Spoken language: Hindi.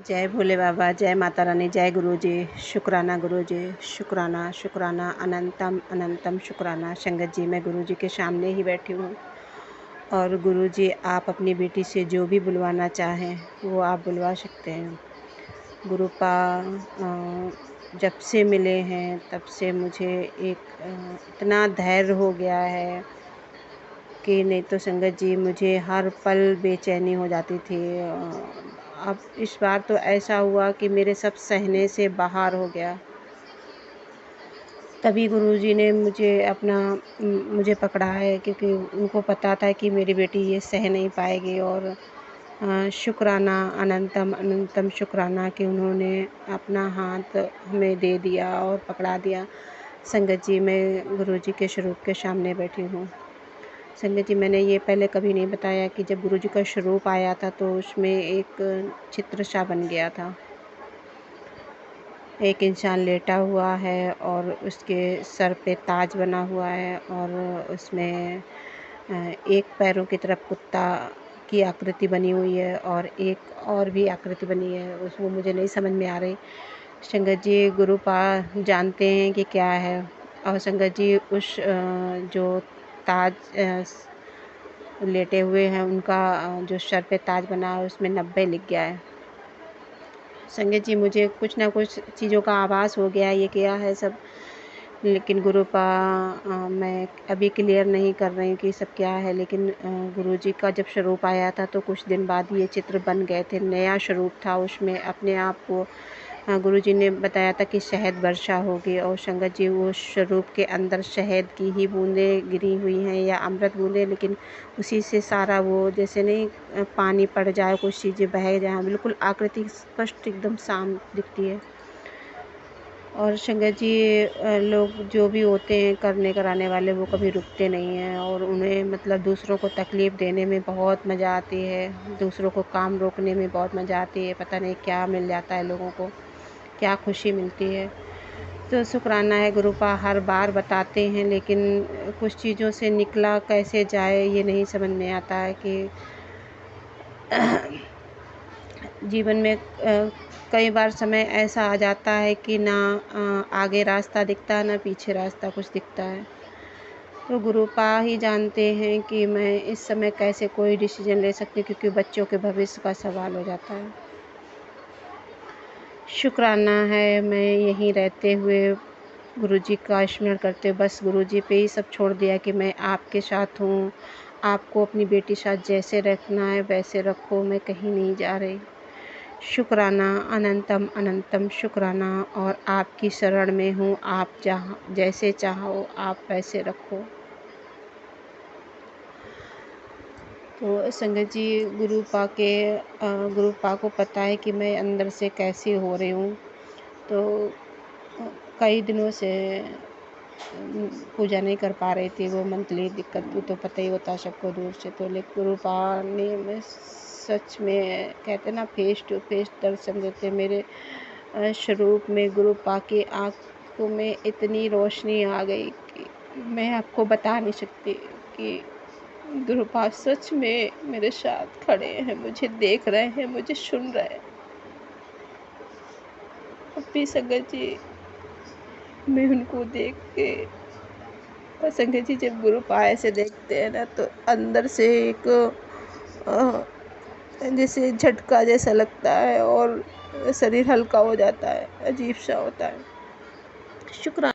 जय भोले बाबा, जय माता रानी, जय गुरुजी। शुक्राना गुरुजी, शुक्राना शुक्राना, अनंतम अनंतम शुक्राना। संगत जी, मैं गुरुजी के सामने ही बैठी हूँ और गुरुजी आप अपनी बेटी से जो भी बुलवाना चाहें वो आप बुलवा सकते हैं। गुरुपा जब से मिले हैं तब से मुझे एक इतना धैर्य हो गया है कि नहीं तो संगत जी मुझे हर पल बेचैनी हो जाती थी। अब इस बार तो ऐसा हुआ कि मेरे सब सहने से बाहर हो गया। तभी गुरुजी ने मुझे पकड़ा है, क्योंकि उनको पता था कि मेरी बेटी ये सह नहीं पाएगी। और शुक्राना अनंतम अनंतम शुक्राना कि उन्होंने अपना हाथ हमें दे दिया और पकड़ा दिया। संगत जी, मैं गुरुजी के स्वरूप के सामने बैठी हूँ। संगत जी, मैंने ये पहले कभी नहीं बताया कि जब गुरुजी का स्वरूप आया था तो उसमें एक चित्र सा बन गया था। एक इंसान लेटा हुआ है और उसके सर पे ताज बना हुआ है और उसमें एक पैरों की तरफ कुत्ता की आकृति बनी हुई है और एक और भी आकृति बनी है, वो मुझे नहीं समझ में आ रही। संगत जी, गुरुपा जानते हैं कि क्या है। और संगत जी, उस जो ताज लेटे हुए हैं उनका जो सर पे ताज बना है उसमें 90 लिख गया है। संगत जी, मुझे कुछ ना कुछ चीज़ों का आभास हो गया ये क्या है सब, लेकिन गुरुपा मैं अभी क्लियर नहीं कर रही हूँ कि सब क्या है। लेकिन गुरुजी का जब स्वरूप आया था तो कुछ दिन बाद ये चित्र बन गए थे। नया स्वरूप था, उसमें अपने आप को गुरुजी ने बताया था कि शहद वर्षा होगी। और संगत जी, वो स्वरूप के अंदर शहद की ही बूंदें गिरी हुई हैं या अमृत बूंदें, लेकिन उसी से सारा वो जैसे नहीं पानी पड़ जाए, कुछ चीज़ें बह जाए, बिल्कुल आकृति स्पष्ट एकदम साफ दिखती है। और संगत जी, लोग जो भी होते हैं करने कराने वाले, वो कभी रुकते नहीं हैं और उन्हें मतलब दूसरों को तकलीफ़ देने में बहुत मज़ा आती है, दूसरों को काम रोकने में बहुत मज़ा आती है। पता नहीं क्या मिल जाता है लोगों को, क्या खुशी मिलती है। तो शुक्राना है, गुरुपा हर बार बताते हैं, लेकिन कुछ चीज़ों से निकला कैसे जाए ये नहीं समझ में आता है कि जीवन में कई बार समय ऐसा आ जाता है कि ना आगे रास्ता दिखता है ना पीछे रास्ता कुछ दिखता है। तो गुरुपा ही जानते हैं कि मैं इस समय कैसे कोई डिसीजन ले सकती हूँ, क्योंकि बच्चों के भविष्य का सवाल हो जाता है। शुक्राना है, मैं यहीं रहते हुए गुरुजी का स्मरण करते हुए बस गुरुजी पे ही सब छोड़ दिया कि मैं आपके साथ हूँ, आपको अपनी बेटी साथ जैसे रखना है वैसे रखो, मैं कहीं नहीं जा रही। शुक्राना अनंतम अनंतम शुक्राना, और आपकी शरण में हूँ, आप जहाँ जैसे चाहो आप वैसे रखो। तो संगत जी, गुरुपा को पता है कि मैं अंदर से कैसी हो रही हूँ। तो कई दिनों से पूजा नहीं कर पा रही थी, वो मंथली दिक्कत की तो पता ही होता सबको दूर से। तो लेकिन गुरुपा ने मैं सच में कहते ना फेस टू फेस दर्शन देते मेरे स्वरूप में। गुरुपा की आँखों में इतनी रोशनी आ गई कि मैं आपको बता नहीं सकती कि गुरुपा सच में मेरे साथ खड़े हैं, मुझे देख रहे हैं, मुझे सुन रहे हैं। अपनी संगत जी, मैं उनको देख के, और संगत जी जब गुरुपा ऐसे देखते हैं ना तो अंदर से एक जैसे झटका जैसा लगता है और शरीर हल्का हो जाता है, अजीब सा होता है। शुक्राना।